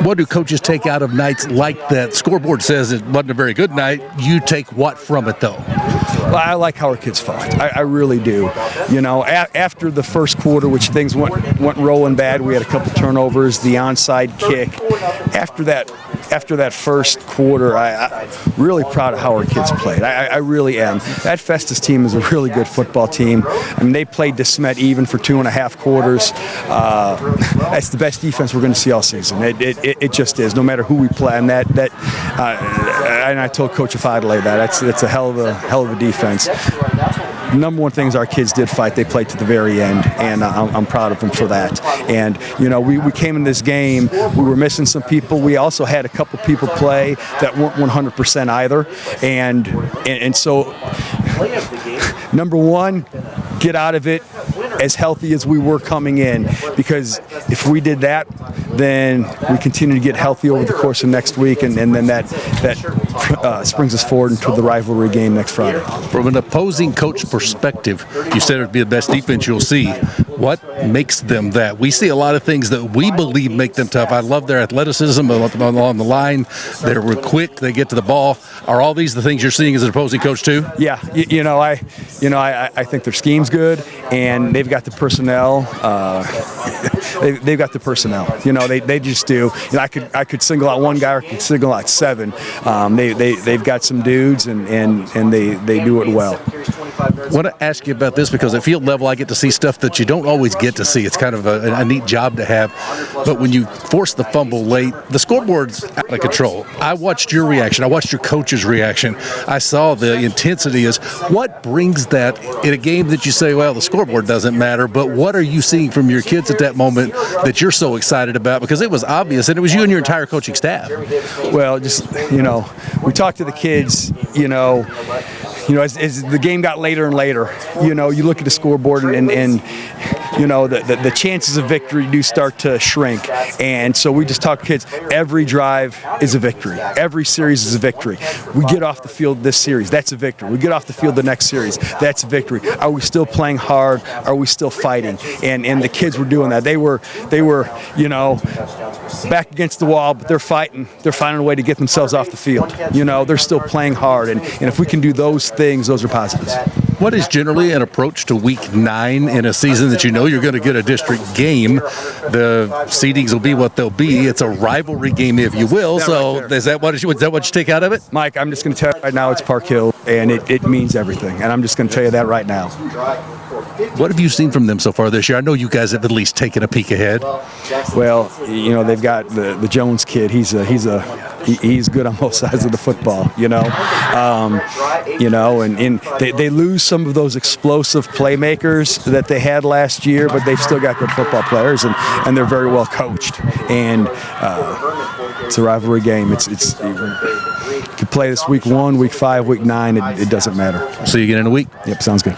What do coaches take out of nights like that? Scoreboard says it wasn't a very good night. You take what from it, though? Well, I like how our kids fought. I really do. You know, after the first quarter, which things went rolling bad, we had a couple turnovers, the onside kick. After that first quarter, I'm really proud of how our kids played. I really am. That Festus team is a really good football team. I mean, they played DeSmet even for 2.5 quarters. That's the best defense we're going to see all season. It just is, no matter who we play. And and I told Coach Afadale that it's a hell of a defense. Number one thing is our kids did fight. They played to the very end, and I'm proud of them for that. And, you know, we came in this game, we were missing some people. We also had a couple people play that weren't 100% either. And so, number one, get out of it as healthy as we were coming in, because if we did that, then we continue to get healthy over the course of next week, and then that springs us forward into the rivalry game next Friday. From an opposing coach perspective, you said it would be the best defense you'll see. What makes them that? We see a lot of things that we believe make them tough. I love their athleticism along the line. They're quick. They get to the ball. Are all these the things you're seeing as an opposing coach too? Yeah, I think their scheme's good, and they've got the personnel. They've got the personnel. You know, they just do. You know, I could single out one guy, or I could single out 7. They've got some dudes, and they do it well. I want to ask you about this because at field level I get to see stuff that you don't always get to see. It's kind of a neat job to have. But when you force the fumble late, the scoreboard's out of control. I watched your reaction. I watched your coach's reaction. I saw the intensity. Is what brings that in a game that you say, well, the scoreboard doesn't matter, but what are you seeing from your kids at that moment that you're so excited about? Because it was obvious, and it was you and your entire coaching staff. Well, just, you know, we talked to the kids, you know, as the game got later and later, you know, you look at the scoreboard and you know, the chances of victory do start to shrink. And so we just talk to kids, every drive is a victory. Every series is a victory. We get off the field this series, that's a victory. We get off the field the next series, that's a victory. Are we still playing hard? Are we still fighting? And the kids were doing that. They were, you know, back against the wall, but they're fighting. They're finding a way to get themselves off the field. You know, they're still playing hard. And if we can do those things, those are positives. What is generally an approach to week 9 in a season that you know you're going to get a district game? The seedings will be what they'll be. It's a rivalry game, if you will. So is that what you take out of it? Mike, I'm just going to tell you right now, it's Park Hill, and it means everything. And I'm just going to tell you that right now. What have you seen from them so far this year? I know you guys have at least taken a peek ahead. Well, you know, they've got the Jones kid. He's good on both sides of the football, you know. And they lose some of those explosive playmakers that they had last year, but they've still got good football players, and they're very well coached. And it's a rivalry game. You can play this week 1, week 5, week 9. It doesn't matter. See you again in a week. Yep, sounds good.